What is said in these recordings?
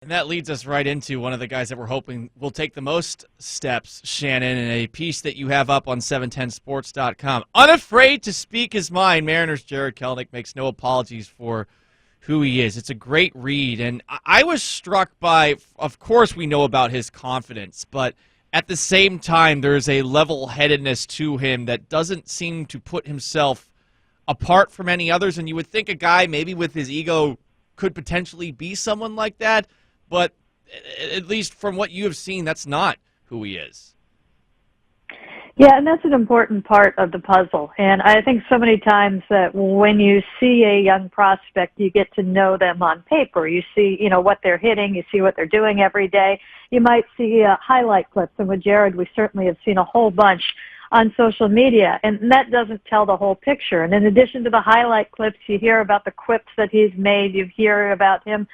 And that leads us right into one of the guys that we're hoping will take the most steps, Shannon, in a piece that you have up on 710sports.com. Unafraid to speak his mind, Mariners' Jarred Kelenic makes no apologies for who he is. It's a great read, and I was struck by, of course we know about his confidence, but at the same time there's a level-headedness to him that doesn't seem to put himself apart from any others, and you would think a guy maybe with his ego could potentially be someone like that, but at least from what you have seen, that's not who he is. Yeah, and that's an important part of the puzzle. And I think so many times that when you see a young prospect, you get to know them on paper. You see, what they're hitting. You see what they're doing every day. You might see highlight clips. And with Jarred, we certainly have seen a whole bunch on social media, and that doesn't tell the whole picture. And in addition to the highlight clips, you hear about the quips that he's made. You hear about him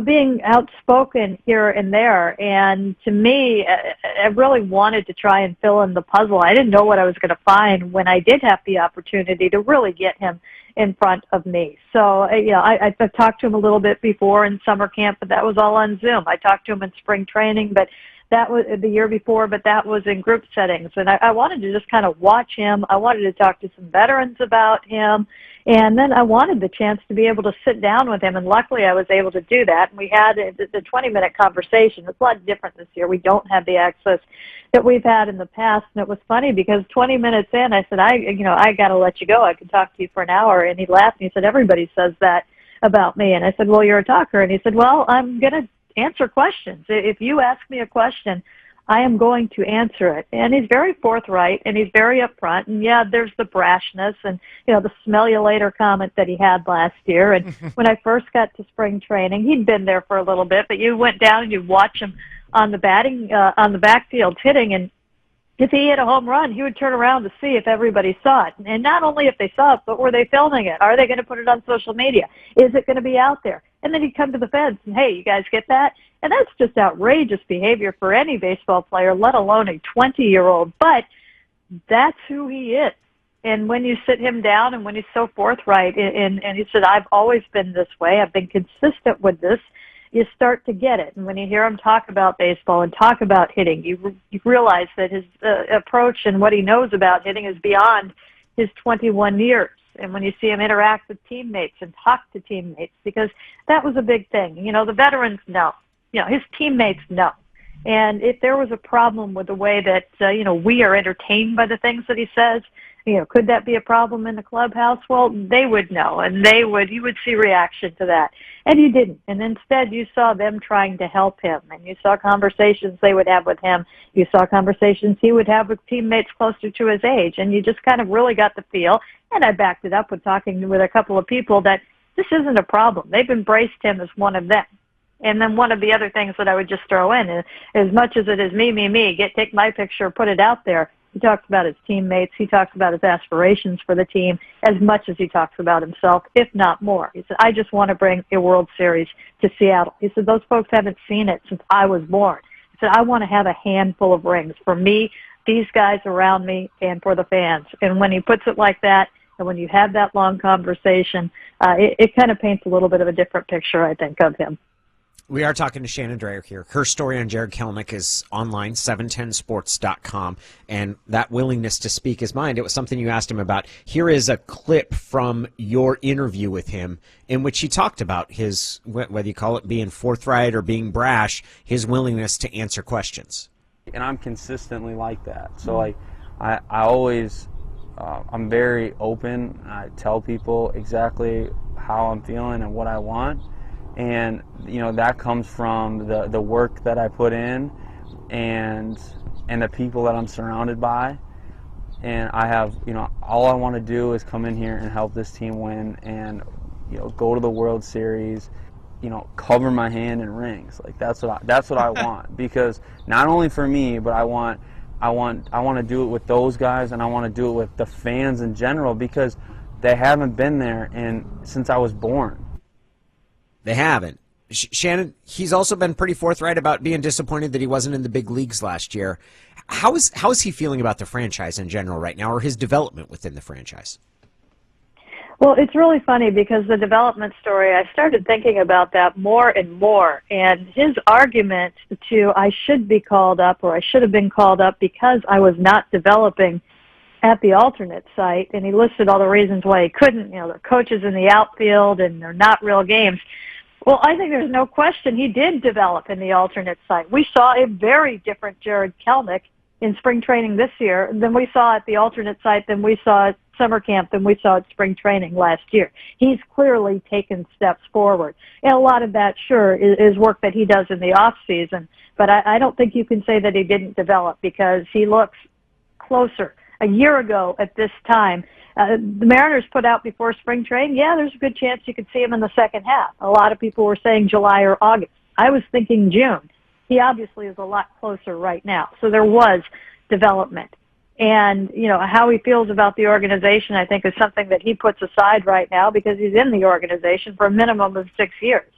being outspoken here and there. And to me, I really wanted to try and fill in the puzzle. I didn't know what I was going to find when I did have the opportunity to really get him in front of me. So, I talked to him a little bit before in summer camp, but that was all on Zoom. I talked to him in spring training, but that was the year before, but that was in group settings. And I wanted to just kind of watch him. I wanted to talk to some veterans about him. And then I wanted the chance to be able to sit down with him, and luckily I was able to do that. And we had the 20-minute conversation. It's a lot different this year. We don't have the access that we've had in the past. And it was funny because 20 minutes in, I said, I got to let you go. I could talk to you for an hour. And he laughed and he said, everybody says that about me. And I said, well, you're a talker. And he said, well, I'm going to answer questions. If you ask me a question, I am going to answer it. And he's very forthright, and he's very upfront. And, yeah, there's the brashness and, the smell you later comment that he had last year. And when I first got to spring training, he'd been there for a little bit, but you went down and you watch him on the backfield hitting, and if he hit a home run, he would turn around to see if everybody saw it. And not only if they saw it, but were they filming it? Are they going to put it on social media? Is it going to be out there? And then he'd come to the feds and, hey, you guys get that? And that's just outrageous behavior for any baseball player, let alone a 20-year-old. But that's who he is. And when you sit him down and when he's so forthright, and he said, I've always been this way, I've been consistent with this, you start to get it. And when you hear him talk about baseball and talk about hitting, you realize that his approach and what he knows about hitting is beyond his 21 years. And when you see him interact with teammates and talk to teammates, because that was a big thing. The veterans know. His teammates know. And if there was a problem with the way that, we are entertained by the things that he says, could that be a problem in the clubhouse? Well, they would know, and you would see reaction to that. And you didn't. And instead, you saw them trying to help him, and you saw conversations they would have with him. You saw conversations he would have with teammates closer to his age, and you just kind of really got the feel, and I backed it up with talking with a couple of people that this isn't a problem. They've embraced him as one of them. And then one of the other things that I would just throw in is, as much as it is me, take my picture, put it out there, he talks about his teammates. He talks about his aspirations for the team as much as he talks about himself, if not more. He said, I just want to bring a World Series to Seattle. He said, those folks haven't seen it since I was born. He said, I want to have a handful of rings for me, these guys around me, and for the fans. And when he puts it like that, and when you have that long conversation, it kind of paints a little bit of a different picture, I think, of him. We are talking to Shannon Drayer here. Her story on Jarred Kelenic is online, 710sports.com, and that willingness to speak his mind, it was something you asked him about. Here is a clip from your interview with him in which he talked about his, whether you call it being forthright or being brash, his willingness to answer questions. And I'm consistently like that. So I always, I'm very open. I tell people exactly how I'm feeling and what I want. And that comes from the work that I put in and the people that I'm surrounded by. And I have, all I want to do is come in here and help this team win and, go to the World Series, cover my hand in rings. Like that's what I want, because not only for me, but I want to do it with those guys, and I want to do it with the fans in general, because they haven't been there since I was born. They haven't. Shannon, he's also been pretty forthright about being disappointed that he wasn't in the big leagues last year. How is he feeling about the franchise in general right now, or his development within the franchise? Well, it's really funny because the development story, I started thinking about that more and more. And his argument to I should be called up or I should have been called up because I was not developing at the alternate site, and he listed all the reasons why he couldn't. You know, there are coaches in the outfield and they're not real games. Well, I think there's no question he did develop in the alternate site. We saw a very different Jarred Kelenic in spring training this year than we saw at the alternate site, than we saw at summer camp, than we saw at spring training last year. He's clearly taken steps forward. And a lot of that, sure, is work that he does in the off season. But I don't think you can say that he didn't develop because he looks closer. A year ago at this time, the Mariners put out before spring training, yeah, there's a good chance you could see him in the second half. A lot of people were saying July or August. I was thinking June. He obviously is a lot closer right now. So there was development. And, you know, how he feels about the organization, I think, is something that he puts aside right now because he's in the organization for a minimum of 6 years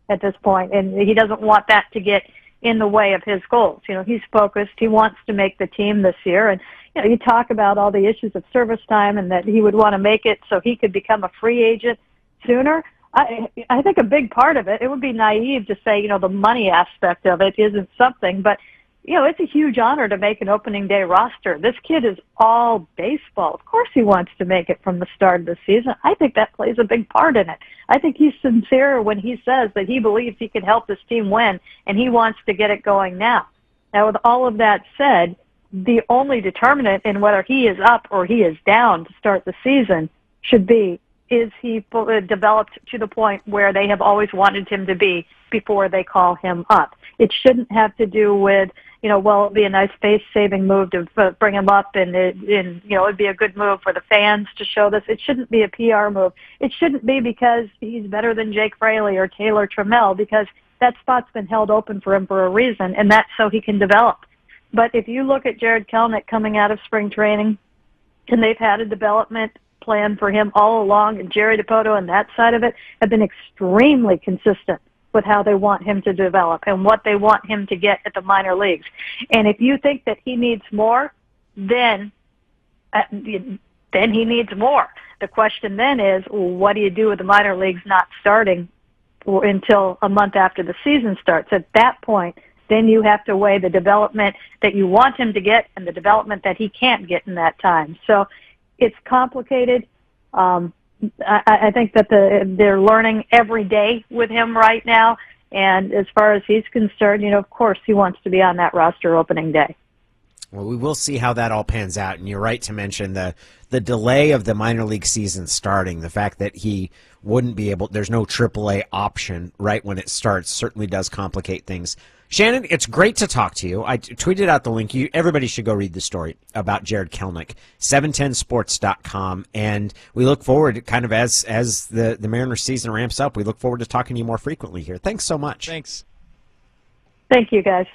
at this point, and he doesn't want that to get in the way of his goals. You know, he's focused. He wants to make the team this year. And, you know, you talk about all the issues of service time and that he would want to make it so he could become a free agent sooner. I think a big part of it would be naive to say, you know, the money aspect of it isn't something, but, you know, it's a huge honor to make an opening day roster. This kid is all baseball. Of course he wants to make it from the start of the season. I think that plays a big part in it. I think he's sincere when he says that he believes he can help this team win, and he wants to get it going now. Now, with all of that said, the only determinant in whether he is up or he is down to start the season should be, is he developed to the point where they have always wanted him to be before they call him up? It shouldn't have to do with, you know, well, it'd be a nice face-saving move to bring him up, and you know, it'd be a good move for the fans to show this. It shouldn't be a PR move. It shouldn't be because he's better than Jake Fraley or Taylor Trammell, because that spot's been held open for him for a reason, and that's so he can develop. But if you look at Jarred Kelenic coming out of spring training, and they've had a development plan for him all along, and Jerry DiPoto and that side of it have been extremely consistent with how they want him to develop and what they want him to get at the minor leagues. And if you think that he needs more, then he needs more. The question then is, what do you do with the minor leagues not starting until a month after the season starts? At that point, then you have to weigh the development that you want him to get and the development that he can't get in that time. So it's complicated. I think that they're learning every day with him right now. And as far as he's concerned, you know, of course he wants to be on that roster opening day. Well, we will see how that all pans out. And you're right to mention the delay of the minor league season starting, the fact that he wouldn't be able, there's no AAA option right when it starts, certainly does complicate things. Shannon, it's great to talk to you. I tweeted out the link. Everybody should go read the story about Jarred Kelenic, 710sports.com. And we look forward, kind of as the Mariners season ramps up, we look forward to talking to you more frequently here. Thanks so much. Thanks. Thank you, guys.